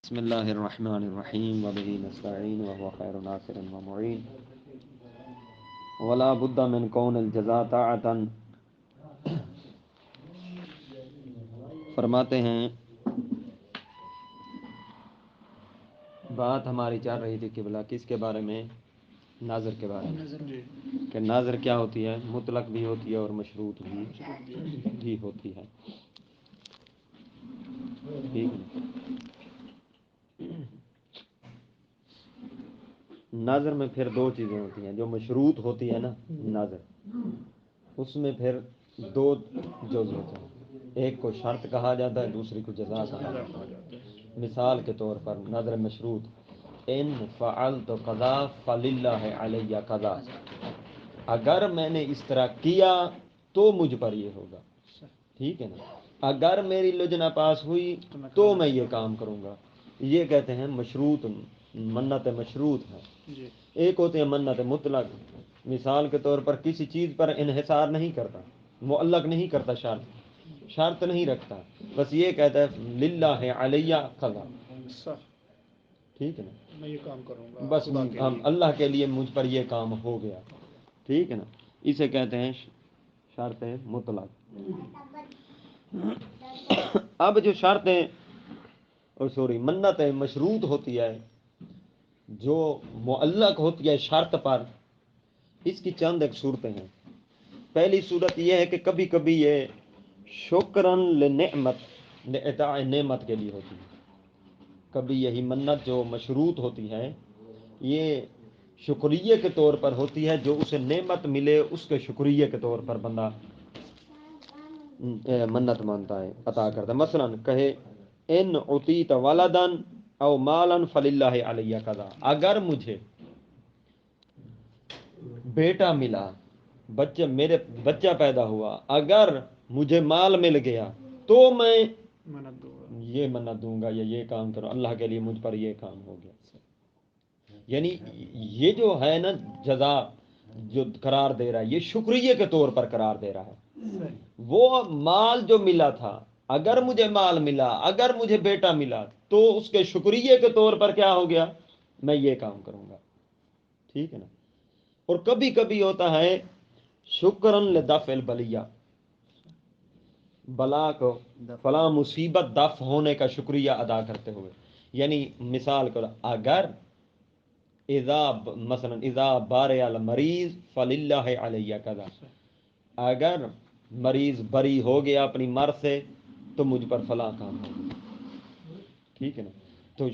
بسم اللہ الرحمن الرحیم وبہ نستعین وهو خیر ناصر ومعین ولا بد من کون الجزاء طاعتا. فرماتے ہیں بات ہماری چل رہی تھی قبلہ کس کے بارے میں؟ ناظر کے بارے میں، کہ ناظر کیا ہوتی ہے؟ مطلق بھی ہوتی ہے اور مشروط بھی ہوتی ہے. ٹھیک ہے. ناظر میں پھر دو چیزیں ہوتی ہیں. جو مشروط ہوتی ہے نا ناظر، اس میں پھر دو جز ہوتے ہیں. ایک کو شرط کہا جاتا ہے، دوسری کو جزا کہا جاتا ہے. مثال کے طور پر ناظر مشروط: ان فعلت قضا فللہ علی قضا، اگر میں نے اس طرح کیا تو مجھ پر یہ ہوگا. ٹھیک ہے نا. اگر میری لجنا پاس ہوئی تو میں یہ کام کروں گا. یہ کہتے ہیں مشروط، منت مشروط ہے. ایک ہوتے ہیں منت مطلق. مثال کے طور پر کسی چیز پر انحصار نہیں کرتا، معلق نہیں کرتا، شرط نہیں رکھتا، بس یہ کہتا ہے للہ علیہ قضا. ٹھیک ہے نا. میں یہ کام کروں گا بس خدا کے ہم لیے. اللہ کے لیے مجھ پر یہ کام ہو گیا. ٹھیک ہے نا. اسے کہتے ہیں شرط مطلق. اب جو شرطیں منت مشروط ہوتی ہے، جو معلق ہوتی ہے شرط پر، اس کی چند ایک صورتیں ہیں. پہلی صورت یہ ہے کہ کبھی کبھی یہ شکرن لنعمت، لعطاء نعمت کے لیے ہوتی ہے. کبھی یہی منت جو مشروط ہوتی ہے یہ شکریہ کے طور پر ہوتی ہے. جو اسے نعمت ملے اس کے شکریہ کے طور پر بندہ منت مانتا ہے، عطا کرتا ہے. مثلا کہے ان اعطیت ولدا او مالا فللہ علی قضا، اگر مجھے بیٹا ملا، بچہ پیدا ہوا، اگر مجھے مال مل گیا تو میں منت دوں گا. یہ منت دوں گا یا یہ کام کروں، اللہ کے لیے مجھ پر یہ کام ہو گیا. یعنی یہ جو ہے نا جزا جو قرار دے رہا ہے، یہ شکریہ کے طور پر قرار دے رہا ہے. وہ مال جو ملا تھا، اگر مجھے مال ملا، اگر مجھے بیٹا ملا تو اس کے شکریہ کے طور پر کیا ہو گیا؟ میں یہ کام کروں گا. ٹھیک ہے نا. اور کبھی کبھی ہوتا ہے شکرن لدفع البلیہ، بلا کو، فلاں مصیبت دفع ہونے کا شکریہ ادا کرتے ہوئے. یعنی مثال کرو، اگر اذا بارئ المریض فللہ علیہ قضا، اگر مریض بری ہو گیا اپنی مرض سے تو مجھ پر فلاں کام ہو گیا. ٹھیک ہے نا. تو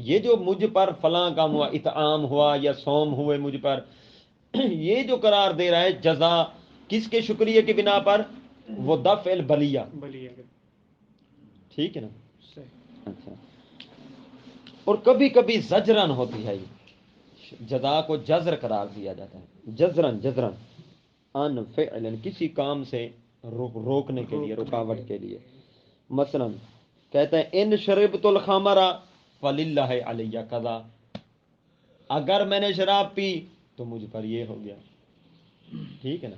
یہ جو مجھ پر فلاں کام ہوا، اطعام ہوا یا صوم ہوئے مجھ پر، یہ جو قرار دے رہا ہے جزا کس کے شکریہ کی بنا پر؟ وہ دفع البلیہ. ٹھیک ہے نا. اچھا. اور کبھی کبھی زجرن ہوتی ہے، یہ جزا کو جزر قرار دیا جاتا ہے. جزرن ان فعل، کسی کام سے روکنے کے لیے، رکاوٹ کے لیے. مثلا کہتے ہیں ان شربت الخمر فللہ علیہ قضا، اگر میں نے شراب پی تو مجھ پر یہ ہو گیا. ٹھیک ہے نا.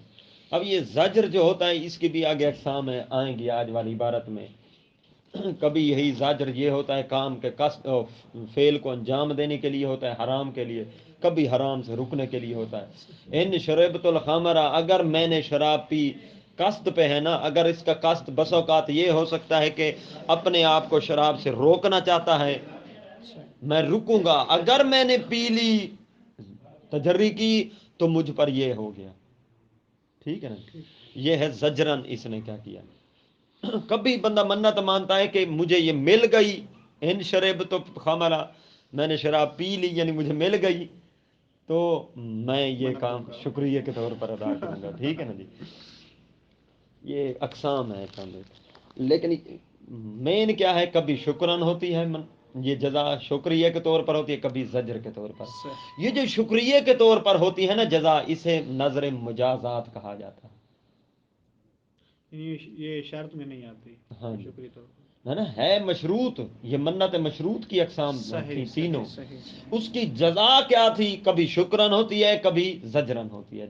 اب یہ زجر جو ہوتا ہے اس کی بھی آگے اقسام آئیں گی آج والی عبارت میں. کبھی یہی زجر یہ ہوتا ہے کام کے فعل کو انجام دینے کے لیے ہوتا ہے، حرام کے لیے. کبھی حرام سے رکنے کے لیے ہوتا ہے. ان شربت الخمر، اگر میں نے شراب پی، قصد پہ ہے نا. اگر اس کا قصد بس اوقات یہ ہو سکتا ہے کہ اپنے آپ کو شراب سے روکنا چاہتا ہے، میں رکوں گا. اگر میں نے پی لی، تجری کی، تو مجھ پر یہ ہو گیا. ٹھیک ہے نا. یہ ہے زجرن. اس نے کیا کیا؟ کبھی بندہ منت مانتا ہے کہ مجھے یہ مل گئی، ان شربت الخمر، میں نے شراب پی لی یعنی مجھے مل گئی تو میں یہ کام شکریہ کے طور پر ادا کروں گا. ٹھیک ہے نا جی. یہ اقسام ہے چند. لیکن مین کیا ہے؟ کبھی شکرن ہوتی ہے یہ جزا شکریہ کے طور پر ہوتی ہے، کبھی زجر کے طور پر. یہ جو شکریہ کے طور پر ہوتی ہے نا جزا، اسے نظر مجازات کہا جاتا ہے. یہ شرط میں نہیں آتی. ہاں جی. شکریہ طور پر نا ہے مشروط. یہ منت مشروط کی اقسام تھی تینوں. اس کی جزا کیا تھی؟ کبھی شکرن ہوتی ہے، کبھی زجرن ہوتی ہے.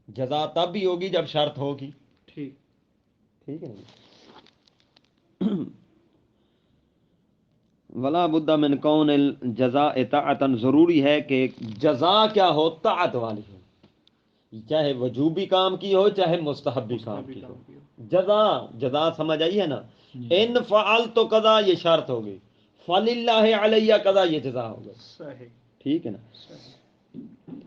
جزا تب بھی ہوگی جب شرط ہوگی. ٹھیک ہے نا. ولا بد من کون الجزاء طاعتا، ضروری ہے کہ جزا کیا ہو، طاعت والی ہو، چاہے وجوبی کام کی ہو چاہے مستحبی کام مستحبی کی ہو. کام کی ہو. جزا سمجھ آئی ہے نا. ان فعل تو قضا یہ شرط ہو گئی، فللہ علیہ قضا یہ جزا ہو گئی. صحیح ٹھیک ہے نا. صحیح.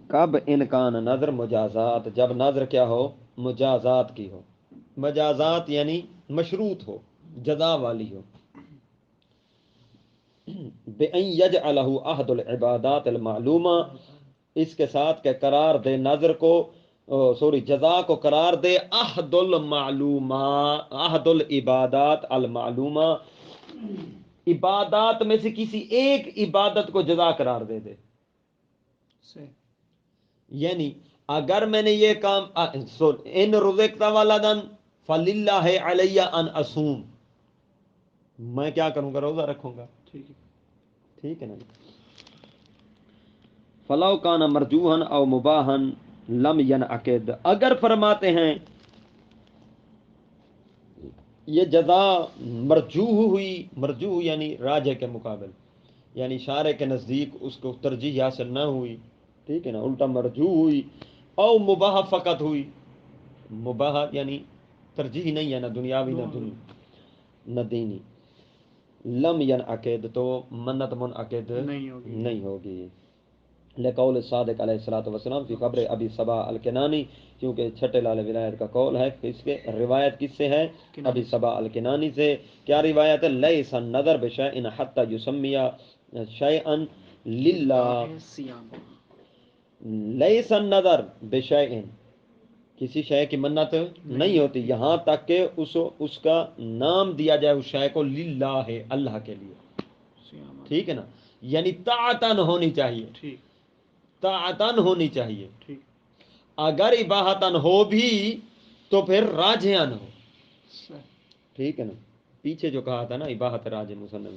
کب انکان نظر مجازات، جب نظر کیا ہو، مجازات کی ہو. مجازات یعنی مشروط ہو، جزا والی ہو. بِأَن يَجْعَلَهُ أَحْدُ الْعِبَادَاتِ الْمَعْلُومَةِ، اس کے ساتھ کہ قرار دے نظر کو، جزا کو قرار دے احد المعلومہ، احد العبادات المعلومہ، عبادات میں سے کسی ایک عبادت کو جزا قرار دے دے. صحیح. یعنی اگر میں نے یہ کام ان رزقت ولدن فللہ علی ان اصوم، میں کیا کروں گا، روزہ رکھوں گا. ٹھیک ہے. ٹھیک ہے نا. فلو کان مرجوحن او مباحن لم ینعقد، اگر فرماتے ہیں یہ جزا مرجوح ہوئی، مرجوح یعنی راجح کے مقابل، یعنی شارع کے نزدیک اس کو ترجیح حاصل نہ ہوئی. ٹھیک ہے نا. الٹا مرجوح ہوئی، او مباح فقط ہوئی. مباح یعنی ترجیح نہیں ہے، نہ دنیاوی نہ دینی. لم ینعقد تو منت منعقد نہیں ہوگی. لقول صادق علیہ الصلوۃ والسلام فی خبر ابی صبا الکنانی، کیونکہ چھٹے لال ولایت کا قول ہے. اس کے روایت کس سے ہے؟ ابی صبا الکنانی سے. کیا روایت ہے؟ لیس النظر بشیء حتی یسمی شیئا للہ، لیس النظر بشیء، کسی شے کی منت نہیں ہوتی یہاں تک کہ اس کا نام دیا جائے اس شے کو للہ، اللہ کے لیے. ٹھیک ہے نا. یعنی طاعتن ہونی چاہیے، ٹھیک. طاعتن ہونی چاہیے. ٹھیک. اگر اباحتن ہو بھی تو پھر راجحن ہو. صحیح. ٹھیک ہے نا. پیچھے جو کہا تھا نا اباحت راجح مسلم.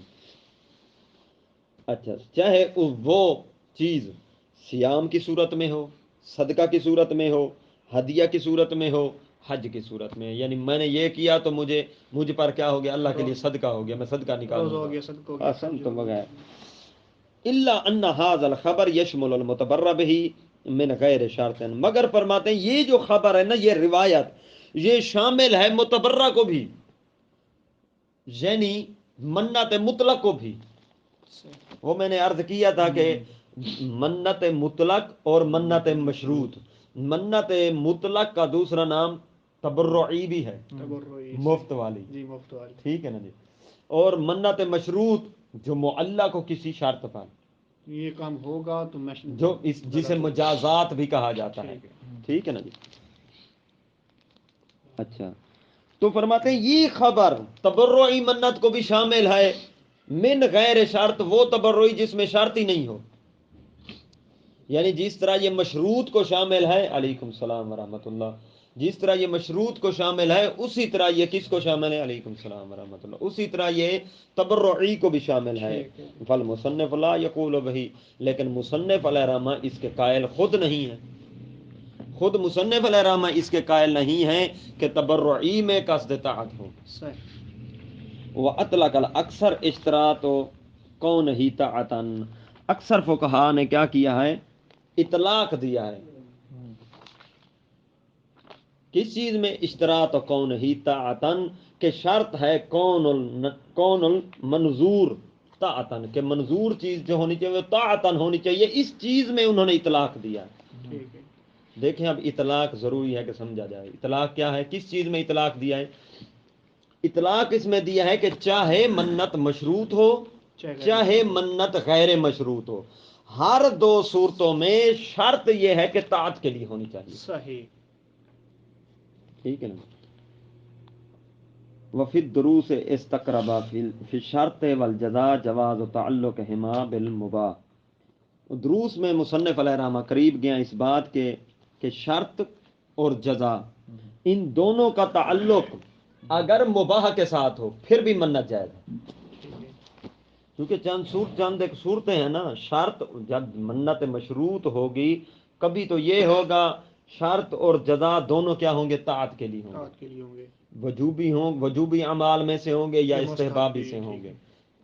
اچھا، چاہے وہ چیز سیام کی صورت میں ہو، صدقہ کی صورت میں ہو، ہدیہ کی صورت میں ہو، حج کی صورت میں. یعنی میں نے یہ کیا تو مجھ پر کیا ہو گیا، اللہ کے لیے صدقہ ہو گیا، میں صدقہ نکالوں روزہ گا. ہو گیا، صدقہ ہو گیا، آسان حج تو ہو گیا. بغیر الا ان هذا الخبر يشمل المتبرع به من غیر شرط، مگر فرماتے ہیں یہ جو خبر ہے نا، یہ روایت، یہ شامل ہے متبرع کو بھی، یعنی منت مطلق کو بھی. وہ میں نے عرض کیا تھا کہ منت مطلق اور منت مشروط. منت مطلق کا دوسرا نام تبرعی بھی ہے، مفت والی. جی مفت والی. ٹھیک ہے نا جی. اور منت مشروط جو معلق ہو کسی شرط پر، یہ کام ہوگا تو میں جو جسے مجازات بھی کہا جاتا ہے. ٹھیک ہے نا جی. اچھا، تو فرماتے ہیں یہ خبر تبرعی منت کو بھی شامل ہے، من غیر شرط، وہ تبرعی جس میں شرط ہی نہیں ہو. یعنی جس طرح یہ مشروط کو شامل ہے، علیکم السلام ورحمۃ اللہ، جس طرح یہ مشروط کو شامل ہے اسی طرح یہ کس کو شامل ہے، علیکم السلام ورحمۃ اللہ، اسی طرح یہ تبرعی کو بھی شامل ہے. فالمصنف لا یقول بہی، لیکن مصنف علیہ رحمہ اس کے قائل خود نہیں ہے، خود مصنف علیہ رحمہ اس کے قائل نہیں ہیں کہ تبرعی میں قصد طاعت ہو. وَأَطْلَقَ الْأَكْثَرُ اشْتِرَاطُ كَوْنِهِ طَاعَةً، اکثر فقہاء نے کیا کیا ہے، اطلاق دیا ہے. کس چیز میں؟ اشتراط کونہ طاعتن، کہ شرط ہے کون المنظور طاعتن، کہ منظور چیز جو ہونی چاہیے وہ طاعتن ہونی چاہیے. اس چیز میں انہوں نے اطلاق دیا. ٹھیک ہے. دیکھیں اب اطلاق ضروری ہے کہ سمجھا جائے. اطلاق کیا ہے، کس چیز میں اطلاق دیا ہے؟ اطلاق اس میں دیا ہے کہ چاہے منت مشروط ہو چاہے منت غیر مشروط ہو، ہر دو صورتوں میں شرط یہ ہے کہ طاعت کے لیے ہونی چاہیے. صحیح. ٹھیک ہے نا. وفی الدروس استقربا فی الشرط والجزاء جواز تعلقہما بالمباح. دروس میں مصنف علیہ رحمہ قریب گیا اس بات کے کہ شرط اور جزا ان دونوں کا تعلق اگر مباح کے ساتھ ہو پھر بھی منت جائز ہے. کیونکہ چند ایک صورتیں ہیں نا، شرط جب منت مشروط ہوگی کبھی تو یہ ہوگا شرط اور جزا دونوں کیا ہوں گے، طاعت کے لیے ہوں گے، وجوبی اعمال میں سے ہوں گے یا استحبابی سے ہوں گے.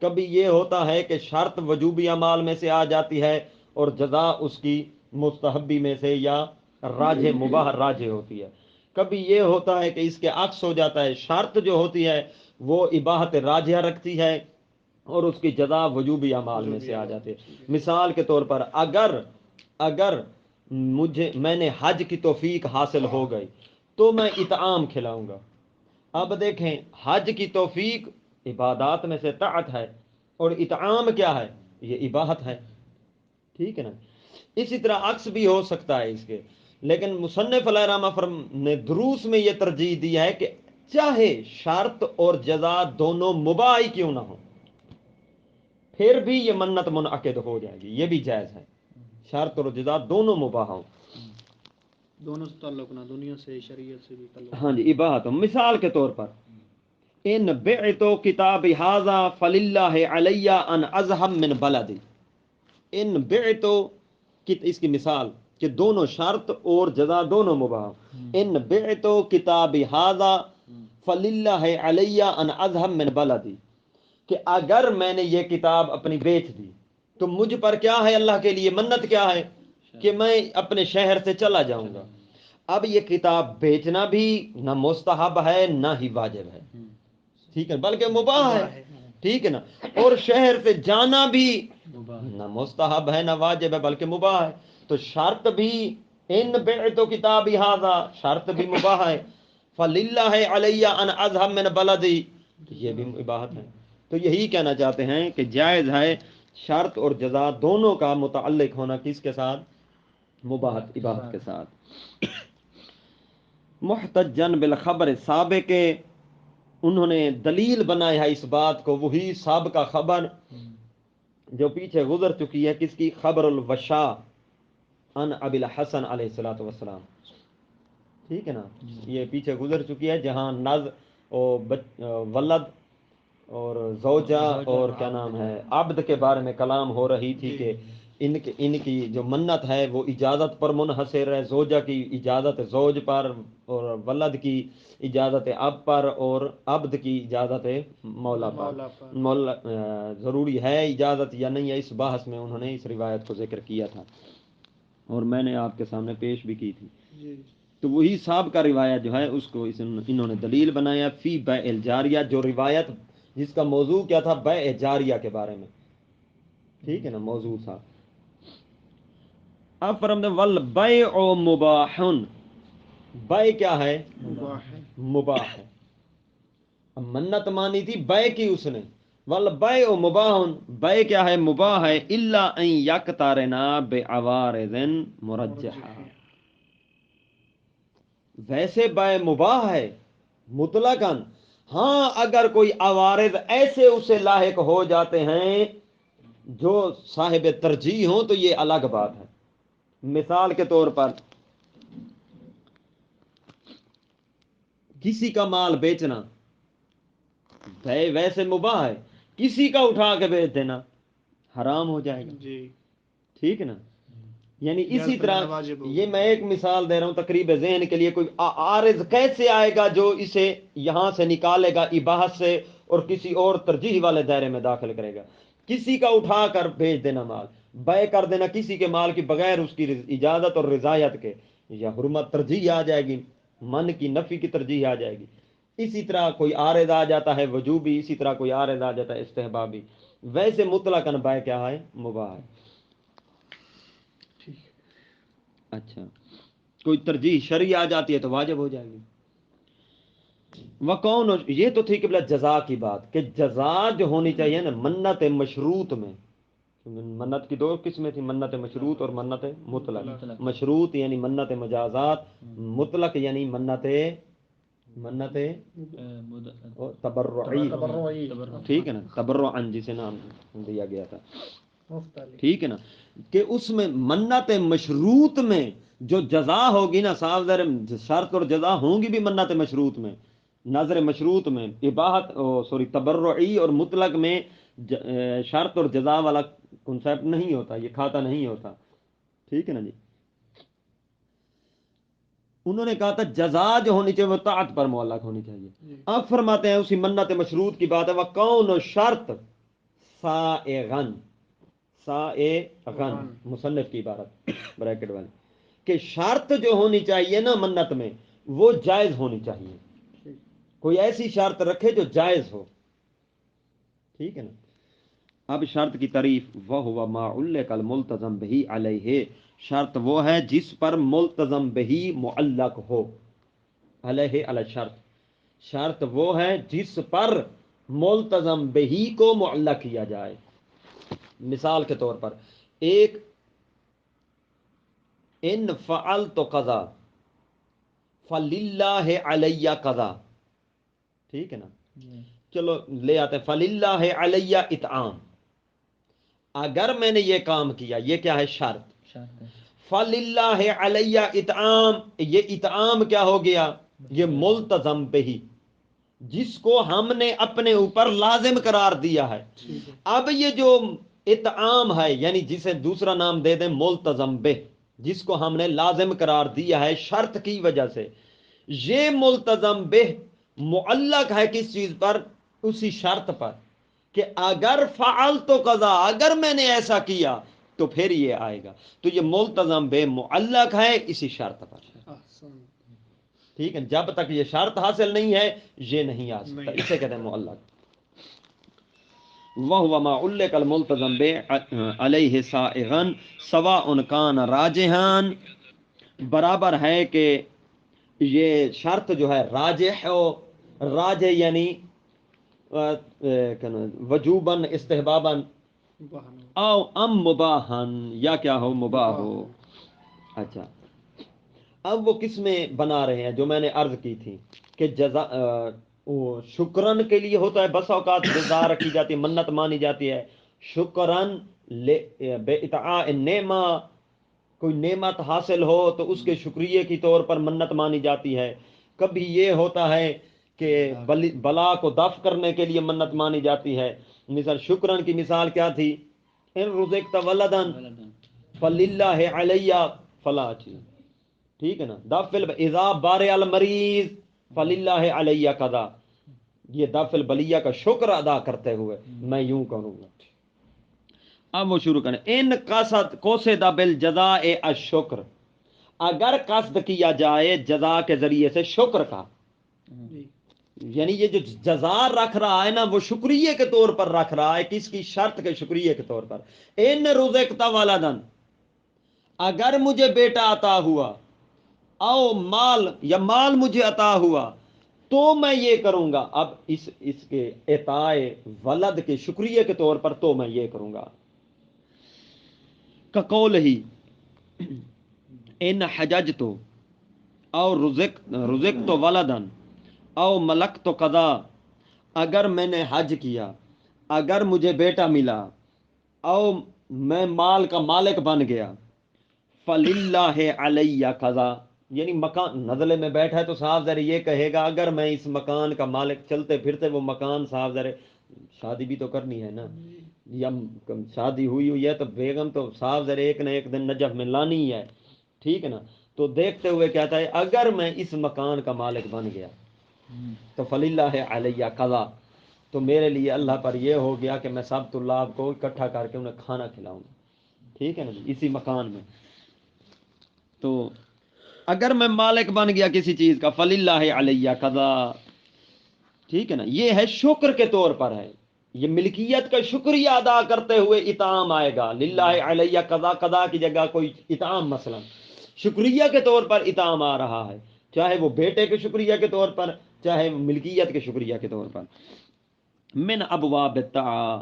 کبھی یہ ہوتا ہے کہ شرط وجوبی اعمال میں سے آ جاتی ہے اور جزا اس کی مستحبی میں سے یا راجح مباح راجح ہوتی ہے. کبھی یہ ہوتا ہے کہ اس کے عکس ہو جاتا ہے، شرط جو ہوتی ہے وہ اباحت راجحہ رکھتی ہے اور اس کی جزا وجوبی اعمال میں سے آ جاتی ہے. مثال کے طور پر اگر میں نے حج کی توفیق حاصل ہو گئی تو میں اطعام کھلاؤں گا. اب دیکھیں حج کی توفیق عبادات میں سے طاعت ہے اور اطعام کیا ہے؟ یہ اباحت ہے. ٹھیک ہے نا. اسی طرح عکس بھی ہو سکتا ہے اس کے، لیکن مصنف علیہ رحمہ نے دروس میں یہ ترجیح دی ہے کہ چاہے شرط اور جزا دونوں مباح ہی کیوں نہ ہو پھر بھی یہ منت منعقد ہو جائے گی، یہ بھی جائز ہے. شرط اور جزا دونوں مباح ہوں. دونوں سے تعلق نہ، دنیا سے شریعت سے بھی تعلق. ہاں جی اباحت ہو. مثال کے طور پر ان بعتو کتاب ھذا فللہ علی ان اذهب من بلدی. ان بعتو اس کی مثال کہ دونوں شرط اور جزا دونوں مباح. ان بعتو کتاب ھذا فللہ علی ان اذهب من بلدی، کہ اگر میں نے یہ کتاب اپنی بیچ دی تو مجھ پر کیا ہے؟ اللہ کے لیے منت کیا ہے کہ میں اپنے شہر سے چلا جاؤں گا. اب یہ کتاب بیچنا بھی نہ مستحب ہے نہ ہی واجب ہے، ٹھیک ہے، بلکہ مباح ہے. ٹھیک ہے نا. اور شہر سے جانا بھی نہ مستحب ہے نہ واجب ہے بلکہ مباح ہے. تو شرط بھی ان بعت کتاب ھذا، شرط بھی مباح ہے. فللہ علی ان اذهب من بلدی، یہ بھی اباحت ہے. تو یہی کہنا چاہتے ہیں کہ جائز ہے شرط اور جزا دونوں کا متعلق ہونا کس کے ساتھ؟ مباحت اباحت کے ساتھ. محتجن بالخبر سابق، انہوں نے دلیل بنایا ہے اس بات کو وہی سابقہ خبر جو پیچھے گزر چکی ہے. کس کی؟ خبر الوشا ان ابی الحسن علیہ الصلوۃ والسلام. ٹھیک ہے نا. یہ پیچھے گزر چکی ہے جہاں نز ولد اور زوجہ اور کیا نام ہے عبد کے بارے میں کلام ہو رہی تھی کہ ان کی جو منت ہے وہ اجازت پر منحصر ہے. زوجہ کی اجازت زوج پر، اور ولد کی اجازت اب پر، اور عبد کی اجازت مولا پر. مولا ضروری ہے اجازت یا نہیں ہے، اس بحث میں انہوں نے اس روایت کو ذکر کیا تھا اور میں نے آپ کے سامنے پیش بھی کی تھی. تو وہی صاحب کا روایت جو ہے اس کو انہوں نے دلیل بنایا فی بیع الجاریہ، جو روایت جس کا موضوع کیا تھا؟ بیع جاریہ کے بارے میں. ٹھیک ہے نا، موضوع تھا. اب فرماتے ہیں والبیع مباح، بیع کیا ہے؟ مباح ہے. اب منت مانی تھی بیع کی اس نے. والبیع مباح، بیع کیا ہے؟ مباح ہے. الا ان یقترنا بعوارض مرجحہ، ویسے بیع مباح ہے مطلقاً، ہاں اگر کوئی عوارض ایسے اسے لاحق ہو جاتے ہیں جو صاحب ترجیح ہوں تو یہ الگ بات ہے. مثال کے طور پر کسی کا مال بیچنا بیع ویسے مباح ہے، کسی کا اٹھا کے بیچ دینا حرام ہو جائے گا. ٹھیک ہے نا. یعنی اسی طرح یہ میں ایک مثال دے رہا ہوں تقریب ذہن کے لیے. کوئی عارض کیسے آئے گا جو اسے یہاں سے نکالے گا اباحت سے اور کسی اور ترجیح والے دائرے میں داخل کرے گا؟ کسی کا اٹھا کر بیچ دینا، مال بیع کر دینا کسی کے مال کی بغیر اس کی اجازت اور رضایت کے، یا حرمت ترجیح آ جائے گی، من کی نفی کی ترجیح آ جائے گی. اسی طرح کوئی عارض آ جاتا ہے وجوبی، اسی طرح کوئی عارض آ جاتا ہے استحبابی. ویسے مطلقاً بیع کیا ہے؟ مباح ہے. اچھا کوئی ترجیح شرعی آ جاتی ہے تو واجب ہو جائے گی. وکون، یہ تو تھی کہ بلا جزا کی بات کہ جزا جو ہونی چاہیے نا منت مشروط میں. منت کی دو قسمیں تھیں، منت مشروط اور منت مطلق. مشروط یعنی منت مجازات، مطلق یعنی منت تبرعی. ٹھیک ہے نا، تبرعن جسے نام دیا گیا تھا. ٹھیک ہے نا. کہ اس میں منت مشروط میں جو جزا ہوگی نا، صاحب شرط اور جزا ہوں گی بھی منت مشروط میں، نظر مشروط میں اباحت تبرعی اور مطلق میں شرط اور جزا والا کنسیپٹ نہیں ہوتا، یہ کھاتا نہیں ہوتا. ٹھیک ہے نا جی. انہوں نے کہا تھا جزا جو ہونی چاہیے وہ طاعت پر معلق ہونی چاہیے. اب فرماتے ہیں اسی منت مشروط کی بات ہے وہ کون شرط سائغن، سائغن غن۔ مصنف کی عبارت بریکٹ والی، کہ شرط جو ہونی چاہیے نا منت میں وہ جائز ہونی چاہیے، ٹھیک۔ کوئی ایسی شرط رکھے جو جائز ہو، ٹھیک ہے نا۔ اب شرط کی تعریف، وہ ما علق الملتزم بہی علیہ، شرط وہ ہے جس پر ملتزم بہی معلق ہو، علیہ علی شرط، شرط وہ ہے جس پر ملتزم بہی کو معلق کیا جائے۔ مثال کے طور پر ایک ان فعلت قضا فللہ علیہ قضا، ٹھیک ہے نا، چلو لے آتے ہیں فللہ علیہ اطعام، اگر میں نے یہ کام کیا، یہ کیا ہے شرط، فللہ علیہ اطعام، یہ اطعام کیا ہو گیا، یہ ملتزم بہی جس کو ہم نے اپنے اوپر لازم قرار دیا ہے۔ ٹھیک ہے۔ اب یہ جو اطعام ہے، یعنی جسے دوسرا نام دے دیں ملتزم بہ، جس کو ہم نے لازم قرار دیا ہے شرط کی وجہ سے، یہ ملتزم بہ معلق ہے کس چیز پر، اسی شرط پر کہ اگر فعلت قضا، اگر میں نے ایسا کیا تو پھر یہ آئے گا، تو یہ ملتزم بہ معلق ہے اسی شرط پر، احسن۔ ٹھیک ہے، جب تک یہ شرط حاصل نہیں ہے یہ نہیں آ سکتا، نہیں۔ اسے کہتے ہیں معلق۔ وَهُوَ مَا عُلِّقَ الْمُلْتَزَمُ بِهِ عَلَيْهِ سَائِغًا سَوَاءٌ كَانَ رَاجِحًا، برابر ہے کہ یہ شرط جو ہے راجح ہو، راجح یعنی وجوباً استحباباً، بہن۔ او ام مباحن، یا کیا ہو مباح ہو۔ مباح۔ اچھا، اب وہ کس میں بنا رہے ہیں جو میں نے عرض کی تھی کہ جزا وہ شکرن کے لیے ہوتا ہے، بس اوقات جزا رکھی جاتی ہے، منت مانی جاتی ہے، شکرن بے اطاع نعمہ، کوئی نعمت حاصل ہو تو اس کے شکریہ کی طور پر منت مانی جاتی ہے، کبھی یہ ہوتا ہے کہ بلا کو دفع کرنے کے لیے منت مانی جاتی ہے۔ مثال شکرن کی مثال کیا تھی، ان رزقت ولدن فللہ علیہ فلا چیز، ٹھیک ہے نا، دفل اذا بارع المریض فللہ علیہ قضا، یہ دفل بلیہ کا شکر ادا کرتے ہوئے میں یوں کروں گا۔ اب وہ شروع کریں، ان قصد قصد بالجزاء الشکر، اگر قصد کیا جائے جزا کے ذریعے سے شکر کا، جی۔ یعنی یہ جو جزا رکھ رہا ہے نا وہ شکریہ کے طور پر رکھ رہا ہے، کس کی شرط کے شکریہ کے طور پر، ان رزقت ولدن، اگر مجھے بیٹا عطا ہوا، او مال یا مال مجھے عطا ہوا تو میں یہ کروں گا، اب اس کے عطاء ولد کے شکریہ کے طور پر تو میں یہ کروں گا، کقول ہی ان حججت او رزقت ولدن او ملکت قضا، اگر میں نے حج کیا، اگر مجھے بیٹا ملا، او میں مال کا مالک بن گیا، فللہ علیہ قضا، یعنی مکان نزلے میں بیٹھا ہے تو صاحب ذرا یہ کہے گا اگر میں اس مکان کا مالک، چلتے پھرتے وہ مکان صاحب ذرا، شادی بھی تو کرنی ہے نا، یا شادی ہوئی ہے تو بیگم تو صاحب ذرا ایک نہ ایک دن نجف میں لانی ہی ہے، ٹھیک ہے نا، تو دیکھتے ہوئے کہتا ہے اگر میں اس مکان کا مالک بن گیا تو فللہ علیہ قضا، تو میرے لیے اللہ پر یہ ہو گیا کہ میں سب طلاب کو اکٹھا کر کے انہیں کھانا کھلاؤں گا، ٹھیک ہے نا جی، اسی مکان میں۔ تو اگر میں مالک بن گیا کسی چیز کا، فللہ علیہ قضا، ٹھیک ہے نا، یہ ہے شکر کے طور پر ہے، یہ ملکیت کا شکریہ ادا کرتے ہوئے اطعام آئے گا، للہ علیہ قضا، قضا کی جگہ کوئی اطعام مثلا شکریہ کے طور پر اطعام آ رہا ہے، چاہے وہ بیٹے کے شکریہ کے طور پر، چاہے وہ ملکیت کے شکریہ کے طور پر۔ من ابواب الطاعہ،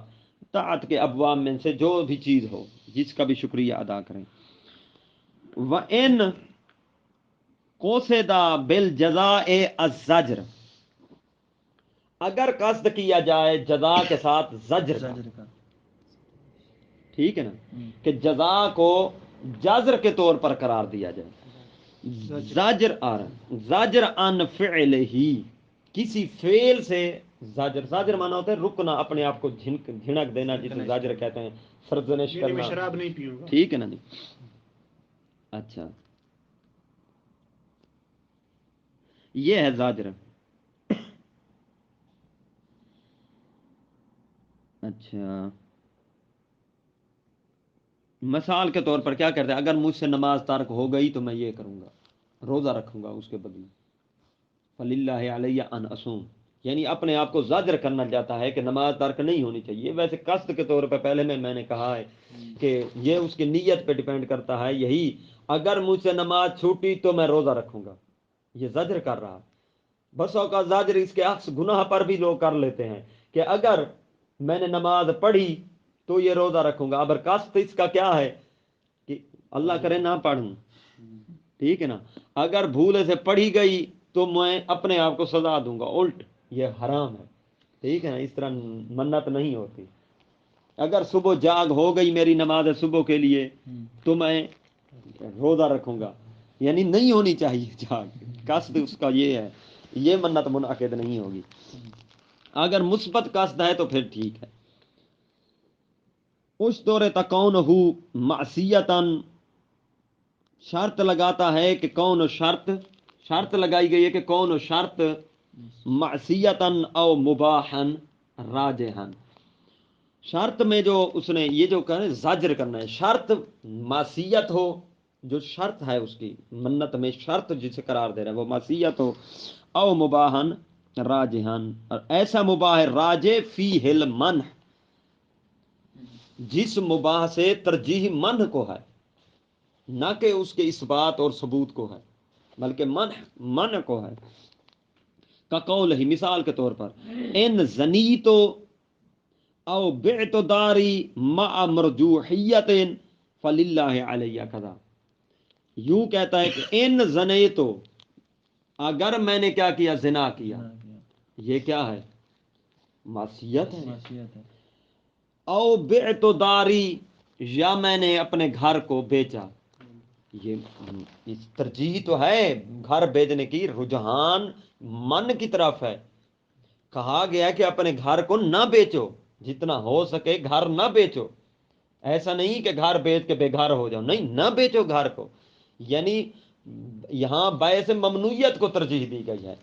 طاعت کے ابواب میں سے جو بھی چیز ہو جس کا بھی شکریہ ادا کریں۔ وَإِن قُصِدَ بِالْجَزَاءِ الزَّجْرَ، اگر قصد کیا جائے جزا کے ساتھ زجر کا، ٹھیک ہے نا، کہ جزا کو جزر کے طور پر قرار دیا جائے، زجر زجر عن فعل ہی، کسی فعل سے زجر، زجر مانا ہوتا ہے رکنا، اپنے آپ کو جھنک دینا، جسے زجر کہتے ہیں، سرزنش یعنی میں کرنا، شراب نہیں پیوں گا۔ ٹھیک ہے نا جی۔ اچھا، یہ ہے زاجر۔ اچھا، مثال کے طور پر کیا کرتے ہیں، اگر مجھ سے نماز ترک ہو گئی تو میں یہ کروں گا، روزہ رکھوں گا اس کے بدلے، فللہ علیہ ان اصوم، یعنی اپنے آپ کو زجر کرنا چاہتا ہے کہ نماز ترک نہیں ہونی چاہیے۔ ویسے قصد کے طور پہ پہلے میں نے کہا ہے کہ یہ اس کی نیت پہ ڈیپینڈ کرتا ہے، یہی اگر مجھ سے نماز چھوٹی تو میں روزہ رکھوں گا، یہ زجر کر رہا۔ بس اوقات زاجر اس کے عکس گناہ پر بھی لوگ کر لیتے ہیں کہ اگر میں نے نماز پڑھی تو یہ روزہ رکھوں گا، اب قصد اس کا کیا ہے کہ اللہ کرے نہ پڑھوں، ٹھیک ہے نا، اگر بھولے سے پڑھی گئی تو میں اپنے آپ کو سزا دوں گا، الٹ یہ حرام ہے، ٹھیک ہے نا، اس طرح منت نہیں ہوتی۔ اگر صبح جاگ ہو گئی میری نماز صبح کے لیے تو میں روزہ رکھوں گا، یعنی نہیں ہونی چاہیے جاگ، قصد اس کا یہ ہے، یہ منت منعقد نہیں ہوگی۔ اگر مثبت قصد ہے تو پھر ٹھیک ہے۔ اس طور تکون ہو معصیتاً، شرط لگاتا ہے کہ کون شرط لگائی گئی ہے کہ کون شرط معصیتاً او مباحاً راجحاً، شرط میں جو اس نے یہ جو کہا زجر کرنا ہے، شرط معصیت ہو، جو شرط ہے اس کی منت میں شرط جسے قرار دے رہا ہے وہ معصیت ہو، او مباحن راجحان، اور ایسا مباح راجح فی ہل منع، جس مباح سے ترجیح منع کو ہے، نہ کہ اس کے اثبات اور ثبوت کو ہے، بلکہ منع کو ہے۔ کا قول ہی، مثال کے طور پر ان زنی تو او بعت داری مع مرجوحیت فللہ علیہ قضا، یوں کہتا ہے کہ ان زنے تو، اگر میں نے کیا کیا، زنا کیا، یہ کیا ہے، معصیت ہے، او بعت داری، یا میں نے اپنے گھر کو بیچا، یہ اس ترجیح تو ہے گھر بیچنے کی، رجحان من کی طرف ہے، کہا گیا کہ اپنے گھر کو نہ بیچو، جتنا ہو سکے گھر نہ بیچو، ایسا نہیں کہ گھر بیچ کے بے گھر ہو جاؤ، نہیں، نہ بیچو گھر کو، یعنی یہاں باعث ممنوعیت کو ترجیح دی گئی ہے۔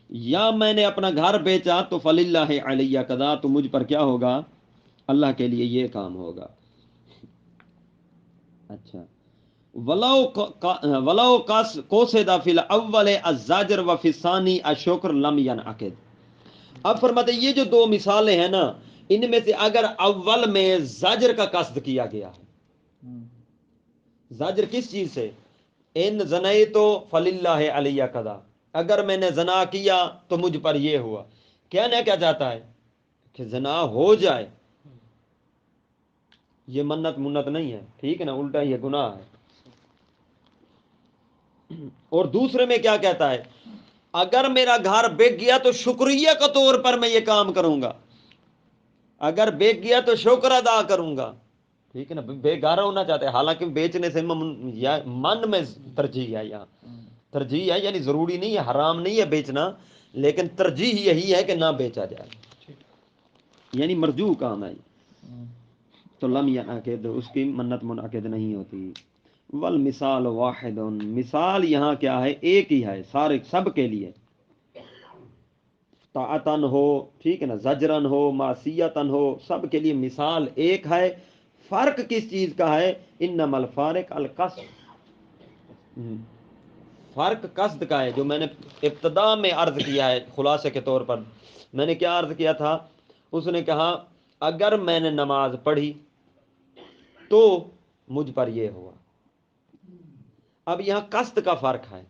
یا میں نے اپنا گھر بیچا تو فللہ علیہ قضا، تو مجھ پر کیا ہوگا، اللہ کے لیے یہ کام ہوگا۔ اچھا، ولو قصد فی الاول الزجر وفی الثانی الشکر لم ینعقد۔ اب فرماتے ہیں یہ جو دو مثالیں ہیں نا، ان میں سے اگر اول میں زجر کا قصد کیا گیا ہے، زجر کس چیز سے، ان زنیتو فللہ علیہ قضا، اگر میں نے زنا کیا تو مجھ پر یہ ہوا، کہنا کیا چاہتا ہے کہ زنا ہو جائے، یہ منت نہیں ہے، ٹھیک ہے نا، الٹا یہ گناہ ہے۔ اور دوسرے میں کیا کہتا ہے، اگر میرا گھر بک گیا تو شکریہ کے طور پر میں یہ کام کروں گا، اگر بیچ گیا تو شکر ادا کروں گا، ٹھیک ہے نا، بے گھر ہونا چاہتے ہیں، حالانکہ بیچنے سے من میں ترجیح ہے، یہاں ترجیح ہے، یعنی ضروری نہیں ہے، حرام نہیں ہے بیچنا، لیکن ترجیح یہی ہے کہ نہ بیچا جائے، یعنی مرجوح کام ہے، تو لم ینعقد، اس کی منت منعقد نہیں ہوتی۔ والمثال واحد، مثال یہاں کیا ہے، ایک ہی ہے، سارے سب کے لیے، طاعتن ہو، ٹھیک ہے نا، زجرن ہو، معصیتن ہو، سب کے لیے مثال ایک ہے۔ فرق کس چیز کا ہے، انما الفارق القصد، فرق قصد کا ہے، جو میں نے ابتدا میں عرض کیا ہے خلاصے کے طور پر، میں نے کیا عرض کیا تھا، اس نے کہا اگر میں نے نماز پڑھی تو مجھ پر یہ ہوا، اب یہاں قصد کا فرق ہے،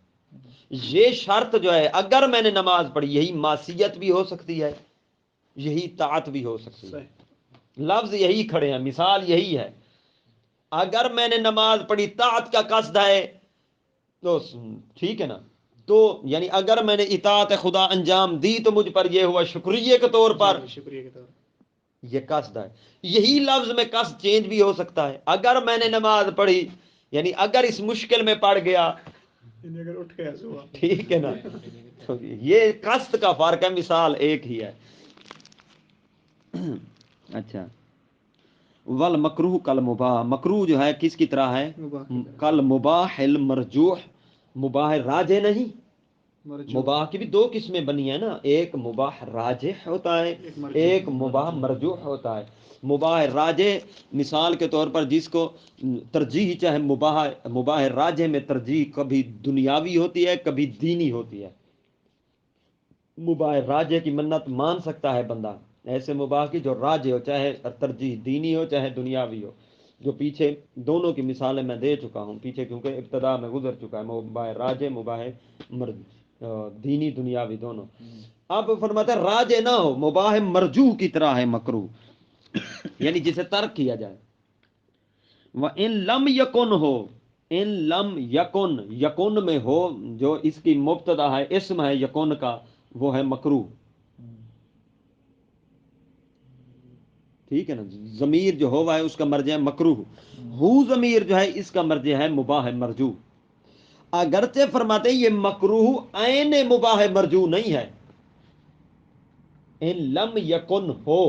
یہ شرط جو ہے اگر میں نے نماز پڑھی، یہی معصیت بھی ہو سکتی ہے، یہی طاعت بھی ہو سکتی ہے، لفظ یہی کھڑے ہیں، مثال یہی ہے، اگر میں نے نماز پڑھی طاعت کا قصد ہے تو ٹھیک ہے نا، تو یعنی اگر میں نے اطاعت خدا انجام دی تو مجھ پر یہ ہوا شکریہ کے طور پر، شکریہ کے طور یہ قصد ہے، یہی لفظ میں قصد چینج بھی ہو سکتا ہے، اگر میں نے نماز پڑھی، یعنی اگر اس مشکل میں پڑ گیا، اگر اٹھ گیا صبح، ٹھیک ہے نا، تو یہ قصد کا فرق ہے، مثال ایک ہی ہے۔ اچھا، ول مکروہ کل مباح، مکروہ جو ہے کس کی طرح ہے، مباح کی طرح۔ کل مباح المرجوح، مباح راجح نہیں، مرجو مباح کی بھی دو قسمیں بنی ہیں نا، ایک مباح راجح ہوتا ہے، ایک مرجو ایک مباح مرجوح ہوتا ہے۔ مباح راجح مثال کے طور پر جس کو ترجیح چاہے مباح راجح میں ترجیح کبھی دنیاوی ہوتی ہے کبھی دینی ہوتی ہے۔ مباح راجح کی منت مان سکتا ہے بندہ، ایسے مباح کی جو راجح ہو، چاہے ترجیح دینی ہو چاہے دنیاوی ہو، جو پیچھے دونوں کی مثالیں میں دے چکا ہوں پیچھے، کیونکہ ابتدا میں گزر چکا ہے، مباح راجح مباح دینی دنیاوی دونوں۔ اب فرماتا ہے راجح نہ ہو، مباح مرجوح کی طرح ہے مکروہ، یعنی جسے ترک کیا جائے۔ وَإِن لم یکن ہو، ان لم یکن، یکن میں ہو، جو اس کی مبتدا ہے اسم ہے یکن کا، وہ ہے مکروہ، ٹھیک ہے نا، ضمیر جو ہوا ہے اس کا مرجع ہے مکروہ، ہو ضمیر جو ہے اس کا مرجع ہے مباح مرجو۔ اگرچہ فرماتے ہیں یہ مکروہ عین مباح مرجو نہیں ہے، ان لم یکن ہو،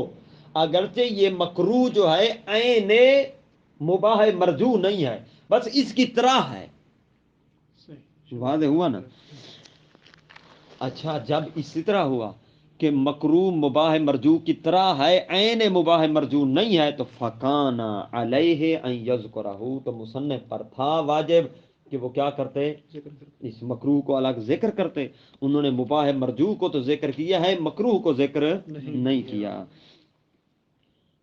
اگرچہ یہ مکروہ جو ہے عین مباح مرجو نہیں ہے، بس اس کی طرح ہے۔ صحیح واضح ہوا نا؟ اچھا، جب اسی طرح ہوا کہ مکروہ مباح مرجو کی طرح ہے، عین مباح مرجو نہیں ہے، تو فکانا علیہ ان یذکرہ، تو مصنف پر تھا واجب کہ وہ کیا کرتے، ذکر کرتے اس مکروہ کو الگ ذکر کرتے۔ انہوں نے مباح مرجو کو تو ذکر کیا ہے، مکروہ کو ذکر نہیں کیا۔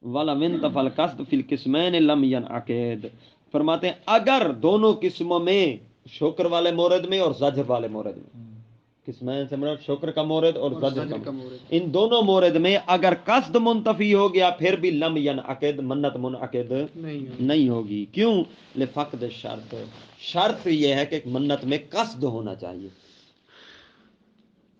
وَلَمْ يَنْتَفَ الْقَصْدُ فِي الْقِسْمَيْنِ لَمْ يَنْعَقِدْ، فرماتے ہیں اگر دونوں قسموں میں، شکر والے مورد میں اور زجر والے مورد میں، قسمین سے مراد شکر کا مورد اور زجر کا مورد، ان دونوں مورد میں اگر قصد منتفی ہو گیا پھر بھی لم ینعقد، منت منعقد نہیں ہوگی۔ کیوں؟ لفقد شرط، شرط یہ ہے کہ منت میں قصد ہونا چاہیے۔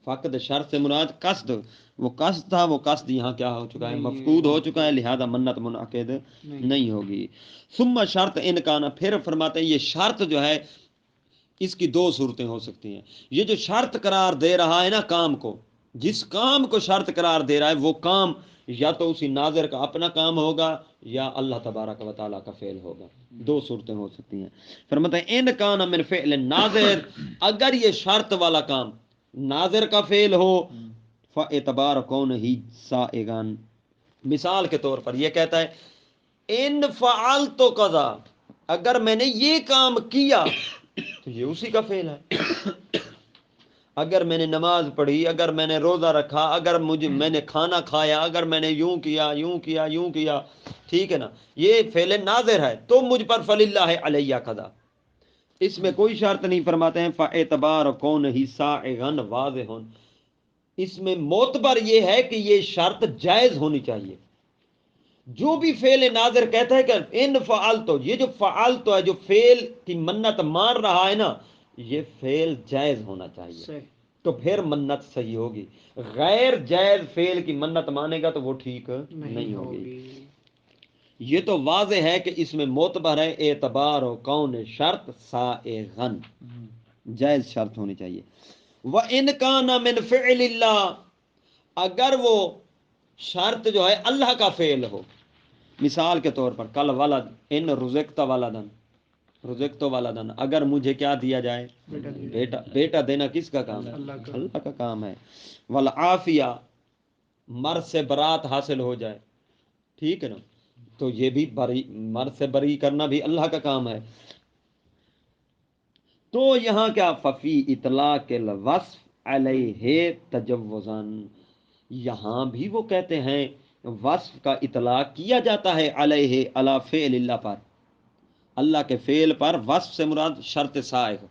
فقد شرط سے مراد قصد، وہ قصد تھا، وہ قصد یہاں کیا ہو چکا ہے، مفقود ہو چکا ہے، لہذا منت منعقد نہیں ہوگی۔ ثم شرط ان کانا، پھر فرماتے ہیں یہ شرط جو ہے اس کی دو صورتیں ہو سکتی ہیں۔ یہ جو شرط قرار دے رہا ہے نا کام کو، جس کام کو شرط قرار دے رہا ہے وہ کام یا تو اسی ناظر کا اپنا کام ہوگا یا اللہ تبارک و تعالیٰ کا فعل ہوگا، دو صورتیں ہو سکتی ہیں۔ فرماتے ہیں ان کان من فعل ناظر، اگر یہ شرط والا کام ناظر کا فعل ہو، فاعتبار کون ہی سائغان، مثال کے طور پر یہ کہتا ہے ان فعلت قضا، اگر میں نے یہ کام کیا تو یہ اسی کا فعل ہے۔ اگر میں نے نماز پڑھی، اگر میں نے روزہ رکھا، اگر میں نے کھانا کھایا، اگر میں نے یوں کیا یوں کیا یوں کیا، ٹھیک ہے نا، یہ فعل ناظر ہے تو مجھ پر فللہ علیہ قضا، اس میں کوئی شرط نہیں۔ فرماتے ہیں فاعتبار کون ہی سائغن واضح، اس میں معتبر یہ ہے کہ یہ شرط جائز ہونی چاہیے۔ جو بھی فعل ناظر کہتا ہے کہ ان فعلتو، یہ جو فعلتو ہے، جو فعل کی منت مار رہا ہے نا، یہ فعل جائز ہونا چاہیے تو پھر منت صحیح ہوگی۔ غیر جائز فعل کی منت مانے گا تو وہ ٹھیک نہیں ہوگی۔ یہ تو واضح ہے کہ اس میں معتبر ہے اعتبار و کون شرط سائغن، جائز شرط ہونی چاہیے۔ وَإِنْ كَانَ مِنْ فِعْلِ اللَّهِ، اگر وہ شرط جو ہے اللہ کا فعل ہو، مثال کے طور پر کل ولد، ان رزقت ولدن، رزقت ولدن، اگر مجھے کیا دیا جائے، بیٹا، بیٹا دینا کس کا کام ہے، اللہ کا کام ہے۔ والعافیہ، مرض سے برات حاصل ہو جائے، ٹھیک ہے نا، تو یہ بھی مرض سے بری کرنا بھی اللہ کا کام ہے۔ تو یہاں کیا ففی اطلاق الوصف علیہ تجوزاً، یہاں بھی وہ کہتے ہیں وصف کا اطلاق کیا جاتا ہے علیہ، علی فعل اللہ پر، اللہ کے فعل پر، وصف سے مراد شرط سائغ،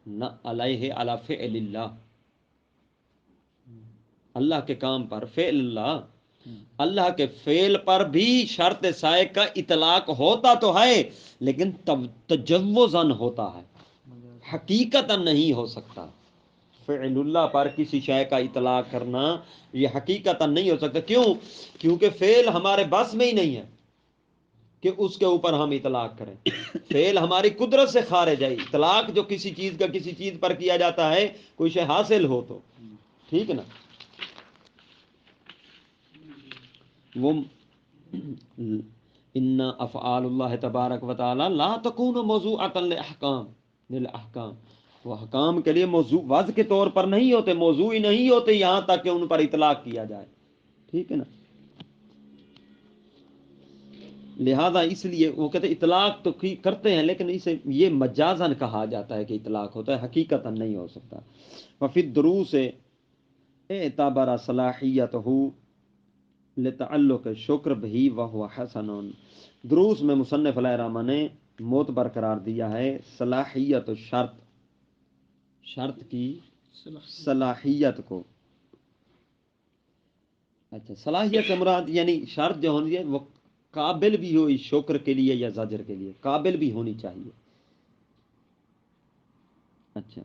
نہ علیہ علی فعل اللہ، اللہ کے کام پر، فعل اللہ، اللہ کے فعل پر بھی شرط سائغ کا اطلاق ہوتا تو ہے لیکن تجوزاً ہوتا ہے، حقیقتاً نہیں ہو سکتا۔ فعل اللہ پر کسی شے کا اطلاق کرنا یہ حقیقتاً نہیں ہو سکتا۔ کیوں؟ کیونکہ فعل ہمارے بس میں ہی نہیں ہے کہ اس کے اوپر ہم اطلاق کریں، فعل ہماری قدرت سے خارج ہے۔ اطلاق جو کسی چیز کا کسی چیز پر کیا جاتا ہے کوئی شے حاصل ہو تو، ٹھیک ہے نا، وہ ان افعال اللہ تبارک و تعالی لا تکون موضوعۃ للاحکام، وہ حکام کے لیے موضوع وضع کے طور پر نہیں ہوتے، موضوعی نہیں ہوتے یہاں تک کہ ان پر اطلاق کیا جائے، ٹھیک ہے نا. لہذا اس لیے وہ کہتے ہیں اطلاق تو کرتے ہیں لیکن اسے یہ مجازن کہا جاتا ہے کہ اطلاق ہوتا ہے، حقیقتا نہیں ہو سکتا. وفی الدروس اعتبر صلاحیتہ لتعلق شکر بھی وہو حسن. دروس میں مصنف علیہ الرحمہ نے معتبر قرار دیا ہے صلاحیت و شرط کی صلاحیت کو. اچھا، صلاحیت سے مراد یعنی شرط جو ہونی ہے وہ قابل بھی ہو اس شکر کے لیے یا زجر کے لیے، قابل بھی ہونی چاہیے. اچھا،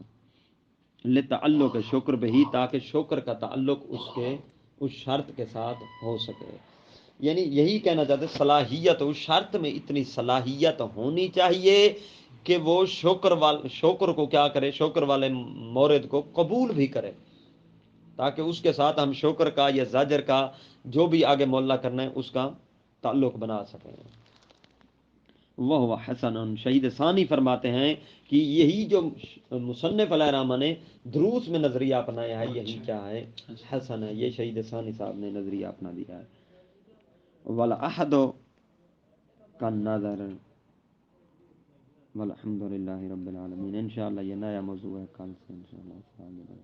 لتعلق شکر بھی، تاکہ شکر کا تعلق اس شرط کے ساتھ ہو سکے. یعنی یہی کہنا چاہتے صلاحیت، اس شرط میں اتنی صلاحیت ہونی چاہیے کہ وہ شکر کو کیا کرے، شکر والے مورد کو قبول بھی کرے، تاکہ اس کے ساتھ ہم شکر کا یا زجر کا جو بھی آگے معاملہ کرنا ہے اس کا تعلق بنا سکیں. وہ حسن. شہید ثانی فرماتے ہیں کہ یہی جو مصنف علیہ الرحمہ نے دروس میں نظریہ اپنایا ہے یہی کیا ہے، حسن ہے. یہ شہید ثانی صاحب نے نظریہ اپنا دیا ہے. والعہد کا نظر. والحمد للہ رب العالمین. انشاءاللہ یہ نیا موضوع ہے، کل سے انشاءاللہ.